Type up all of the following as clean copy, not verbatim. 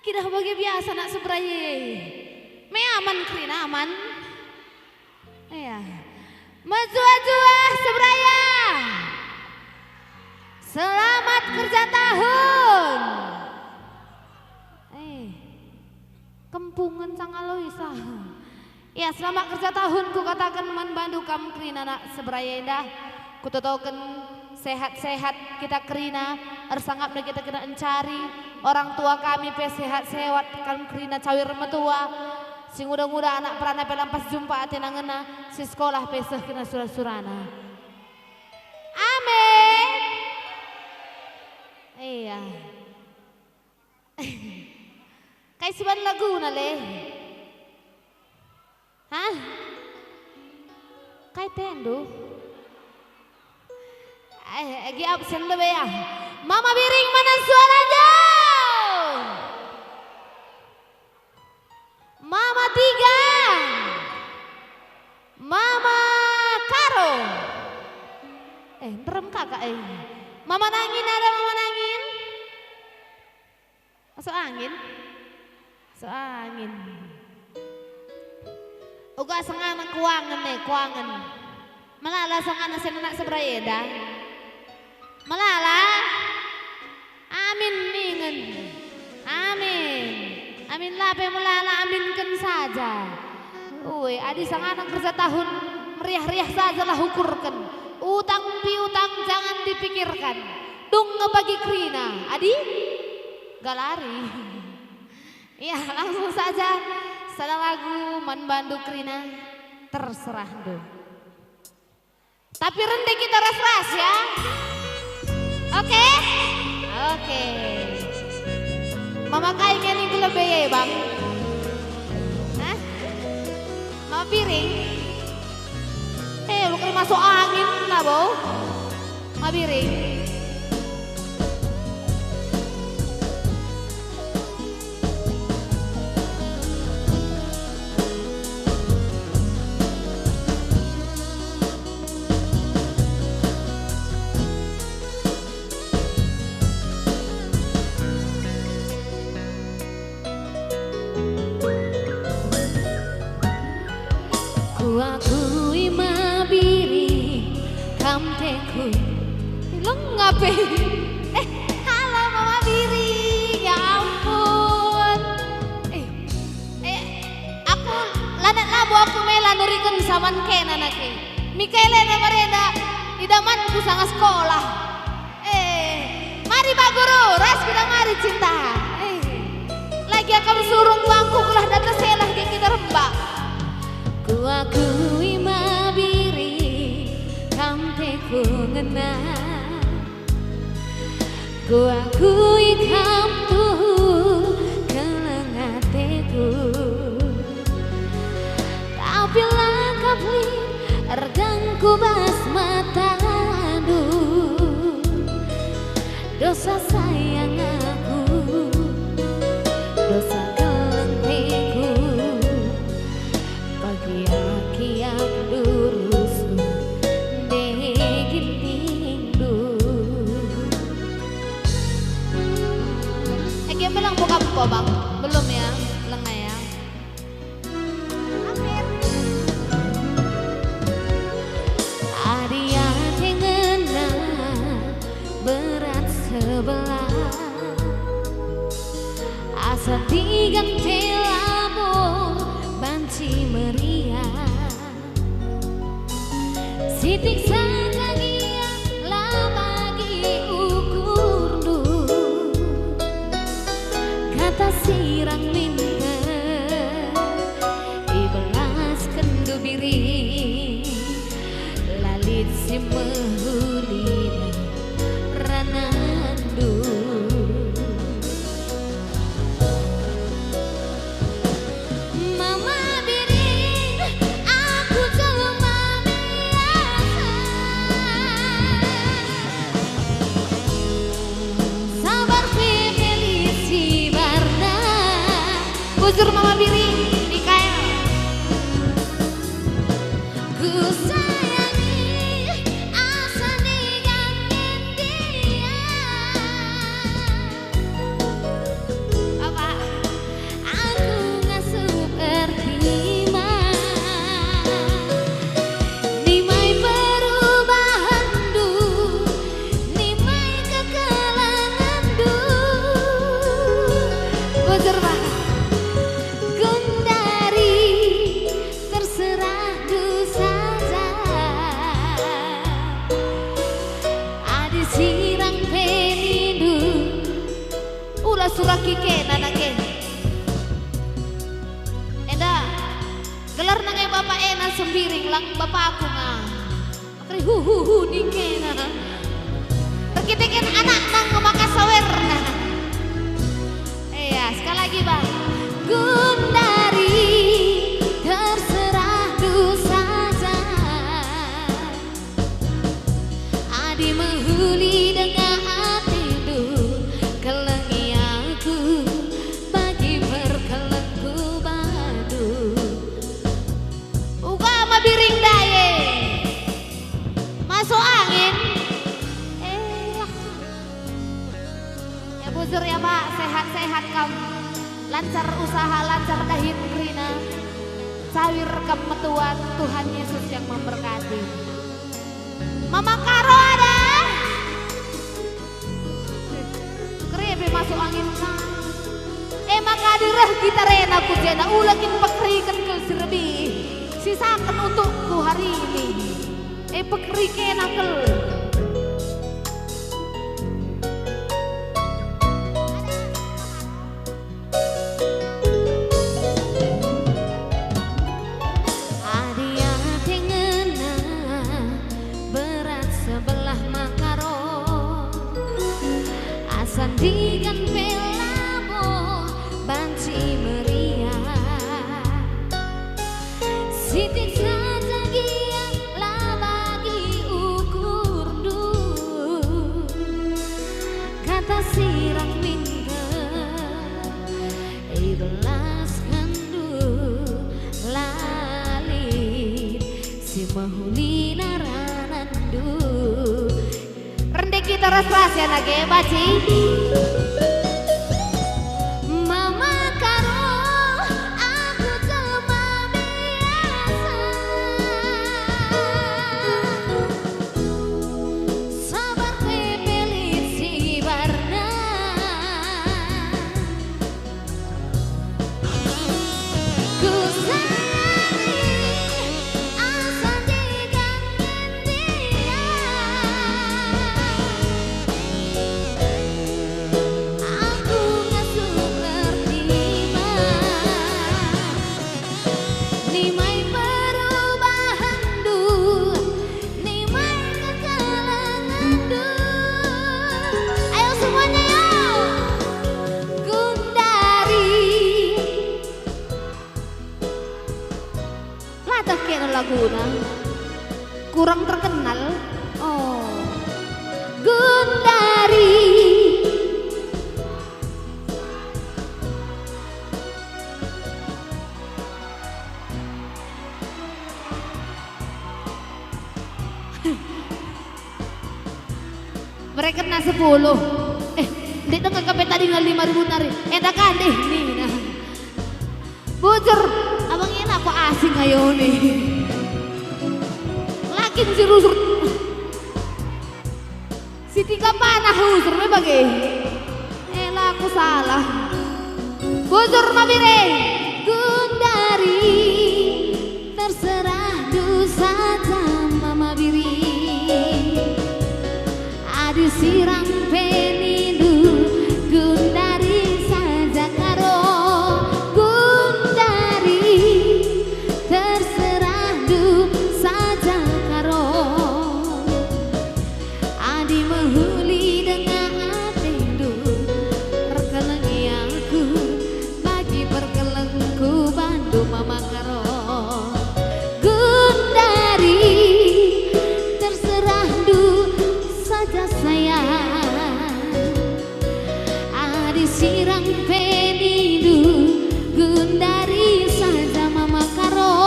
Kita bagi biasa nak sebraye. Me aman Krina aman. Iya. Menjua-jua sebraya. Selamat kerja tahun. Kempungan Cangaloisa. Ya selamat kerja tahun ku katakan membantu kamu Krina nak sebraya indah. Ku totokan sehat-sehat kita Krina, ersangap kita kena encari orang tua kami pe sehat-sehat kan Krina cawir metua. Sing muda-muda anak perana pelam pas jumpa atina ngena si sekolah peseh kena surah-surana. Amin. Iya. Kayak siban lagu na le. Hah? Kayak tendo. Lagi absen lebih ya. Mama Biring mana suaranya? Mama Tiga. Mama Karo. Ngerem kakak Mama Nangin ada Mama Nangin? Masuk angin? Masuk angin. Uga sengana kuangan kuangan. Malala sengana senak sebrayeda. Malala. Amin ningen. Amin. Amin lape malala aminkan saja. Uwe adi sengana kerja tahun meriah-riah sajalah ukurkan. Utang piutang jangan dipikirkan. Dung ngebagi Krina. Adi? Gak lari. Ya langsung saja. Salah lagu membantu Krina. Terserah do. Tapi rendek kita ras-ras ya. Oke? Oke. Mama kayaknya nih gue lebih ya bang. Hah? Mama Piring. Lu kena masuk angin lah bau. Mama Piring. Akui mabiri kamteku Lengape. Halo Mama Biri, ya ampun. Aku lanak labu aku mela nurikan saman ken anake. Mikaela na marenda idamanku sangat sekolah. Mari Pak Guru, ras kita mari cinta. Lagi akan surung bangku kelah data selah dia kita rembak. Ku akui mabiri kamteku ngena. Ku akui kamtu kelengateku. Tapi langkah ergangku bas matadu. Dosa sayang aku. Dosa kelenteku. Kiak durusku degin tindu. Bilang buka-buka bang, belum ya, lengah ya. Amin. Adia tengena berat sebelah. Asa tigang telabo banci meriah. Sitik saja dia lah bagi ukur du. Kata sirang minta ibelas kendu biri. Lalit si mehulina ranandu. Mama Biring, aku jelema biasa. Sabar pilih si Barna. Bujur Mama Biring, Mikael. Ku sayangi asa digangin dia. Apa? sirang penindu Ulah surah kike nanake Enda gelar nangai bapak enak sembiring lang bapak aku nga Akri hu nike na Terkitikin anak nang memakai sawer nah Iya sekali lagi bang Gundari terserah du saja Adi menghuli dengan hatiku Kelengi aku bagi berkelengku badu Uga ama biring daye Masuk angin Ya buzur ya pak sehat-sehat kamu Lancar usaha, lancar dahin krina Sawir kemetuan Tuhan Yesus yang memberkati Mama Karo ada Kerebe masuk angin maka dirah kita rena kujena ulangin pekrikan ke serbi Sisakan untukku hari ini pekrikan akel Sandikan pelabo banci meriah Siti saja gia lah bagi ukur du Kata sirang minta belaskan du Lali si mahuli naranandu kita rahasia lagi baci Mama Karo aku cuma biasa Sabar pepelit si warna Ku sayangi asal digangguin dia laguna kurang terkenal Gundari mereka kena 10 di tengah kape tadi ngal 5.000 nari enak kan deh nih nah bocor abang enak aku asing ayo nih lakin si rusur si tiga panah rusur me bagi elah aku salah bocor mabire Gundari terserah du saja mama biri Adi sirang penindu Gundari saja karo Gundari terserah du saja karo Adi menghuli dengan hatiku Perkelengi aku bagi perkelengku bandu mama karo Gundari terserah du saja sayang Adi sirang penindu Gundari saja mama karo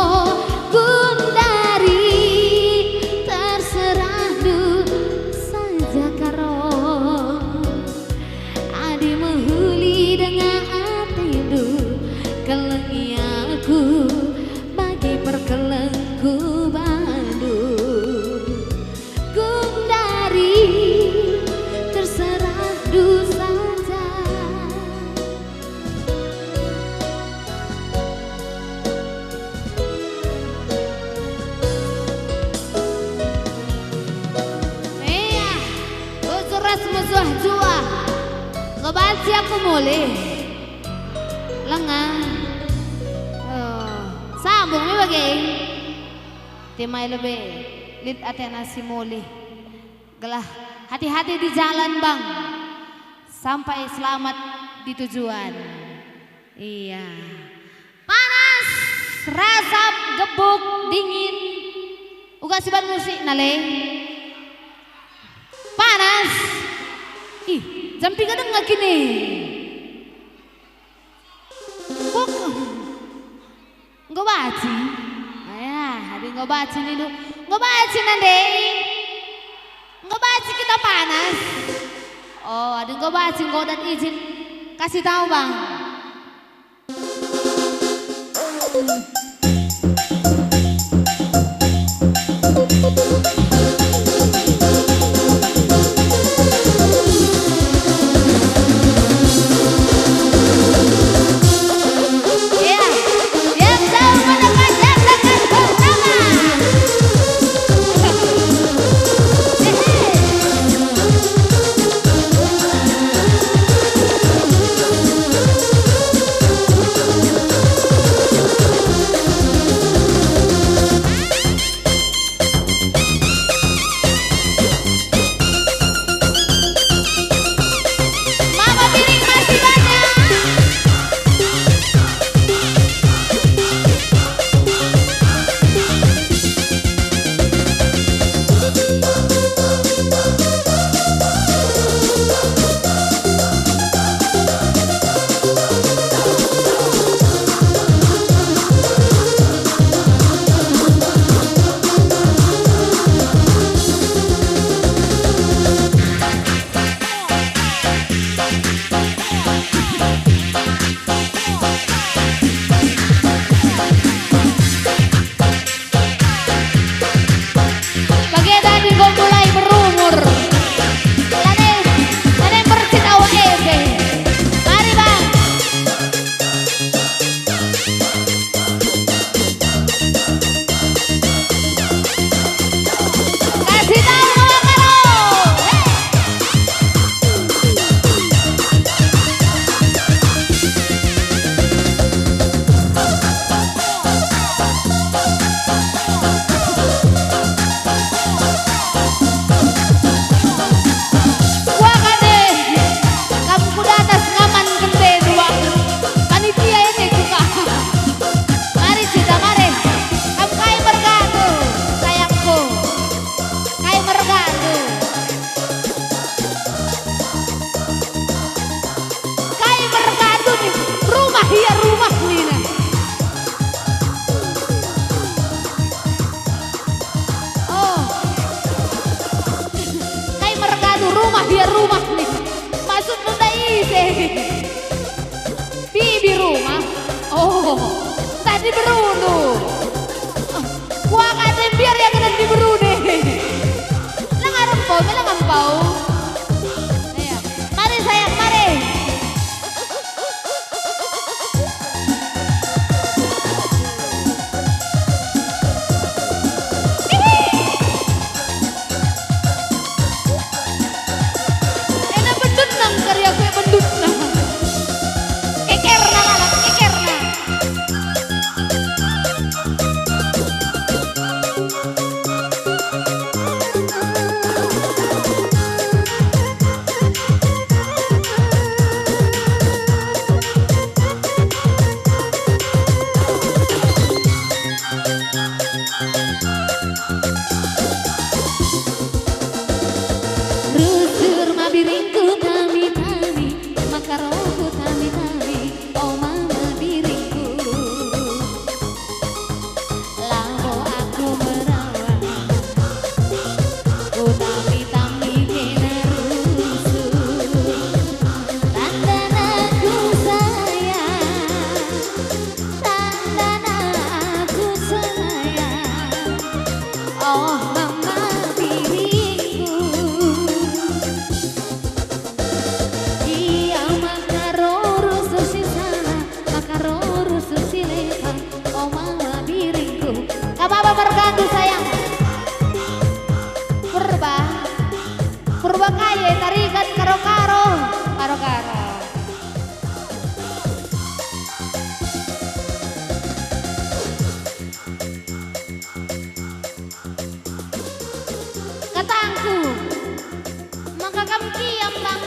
Gundari terserah du saja karo Adi menghuli dengan hatiku Kelengi aku bagi perkelengku bandu Gundari terserah du saja suras musuh jua kebaci aku mulai lengah sambung mi bagi timai lebih lid atena si mulai gelah hati-hati di jalan bang sampai selamat di tujuan. Iya panas rasap gebuk dingin uga siban musik nale panas ih jam 3 nggak gini buk nggak baci ayah hari nggak baci nih lu nggak baci nanti nggak baci kita panas oh ada nggak baci nggak dan izin kasih tahu bang. Pisan karo-karo, karo-karo. Katangku, maka kamu kiam bang.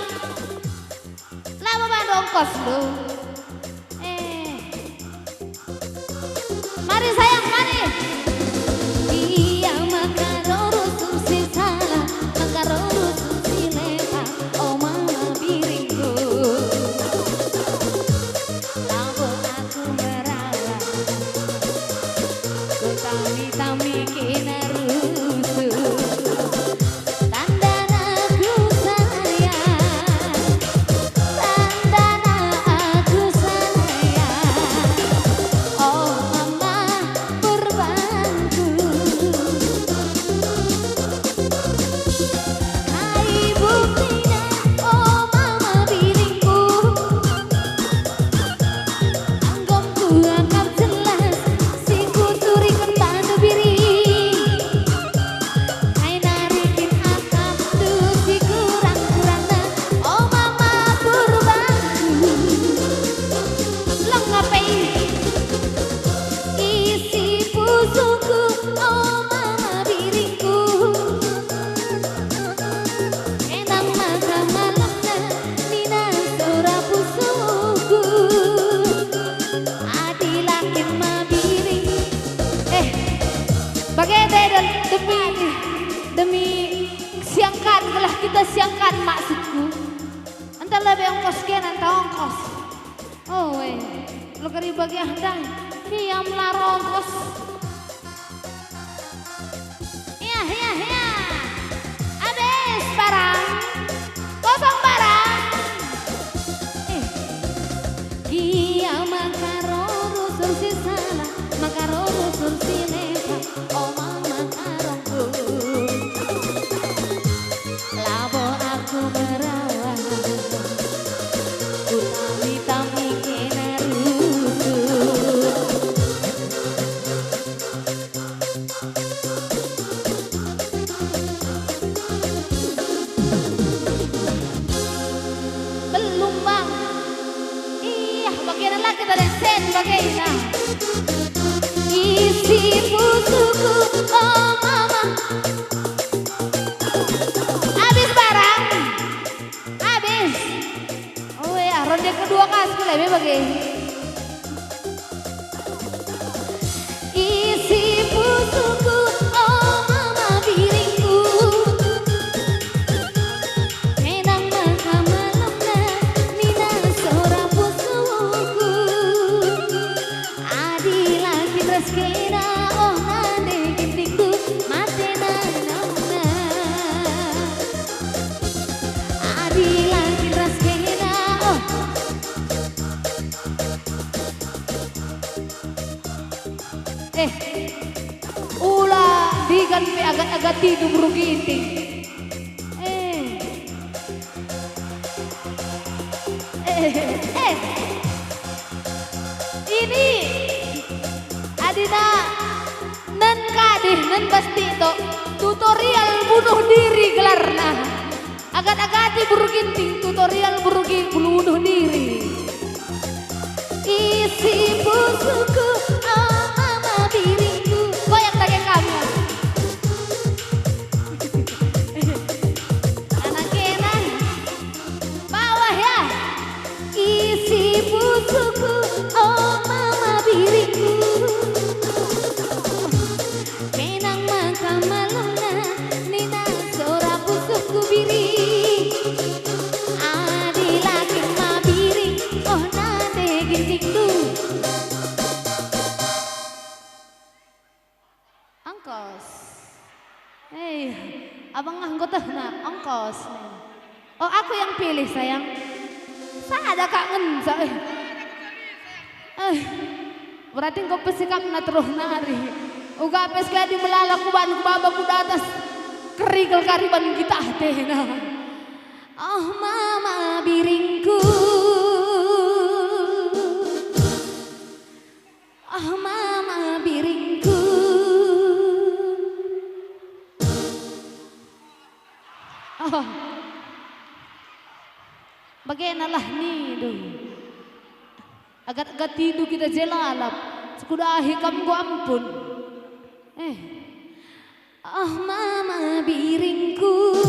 Lama banget ongkos lu. Mari sayang, mari. Iya makaroro susi salah, makaroro susi leha, oh mama biringku. Lampu aku merawat, ku tami-tami kina rusuh. Tandana aku sayang, tandana aku sayang. Oh mama purbanku, hai buktinya. Oh mama biringku, anggomku akan jelas, si kuturi kentang biri. Hai narikin akam tuh si kurang-kurangna. Oh mama purbanku, lengapai isi pusuku, oh mama biringku. Enang makan malamna, nina sora pusuku. Adilakin ma biring. Bagaimana demi siangkan telah kita siangkan maksudku. Anta lebih ongkos kian anta ongkos. Oh lo kari bagi andai. Kiam laro ongkos. Ya ya ya, abis barang, kosong barang. Kia makaroro sursi salah, makaroro sursi leha, oh mama karongku. Labo aku merawat, ku tami-tami kena rusuh. Belum bang. Iya bagian lagi tadi sen bagaimana. Isi pusuku, oh mama. Habis barang. Habis. Oh ya ronde kedua kasku lebih bagi. Isi pusuku, oh mama biringku. Enang maka malamna, nina sora pusuku. Adilakin reskena, oh nade gintingku, matena nauna. Adilakin reskena, oh Ulah digan pe agak-agak tidur rugi. Ini Adina nan kadih nan pasti to tutorial bunuh diri gelarna. Agat-agati beruginting tutorial bunuh diri. isi pusuku, oh mama biringku. Goyang tanya kamu. Anak enak, bawah ya. Isi pusuku, oh mama biringku. Menang maka malamna, nina sora pusuku biri. Adilakin ma biring, oh nade gintingku. Ongkos. Abang anggota na ongkos. Oh aku yang pilih sayang. Saya ada kangen saya. Berarti kau pesikap na terus nari. Uga pes di melala kuban kubaba kuda atas kerigel kariban kita tehna. Oh mama biringku, oh mama biringku. Oh. Bagaimanalah nih do. Agar tidur kita jelalap. Sekudahi kamu go ampun. Ah mama biringku.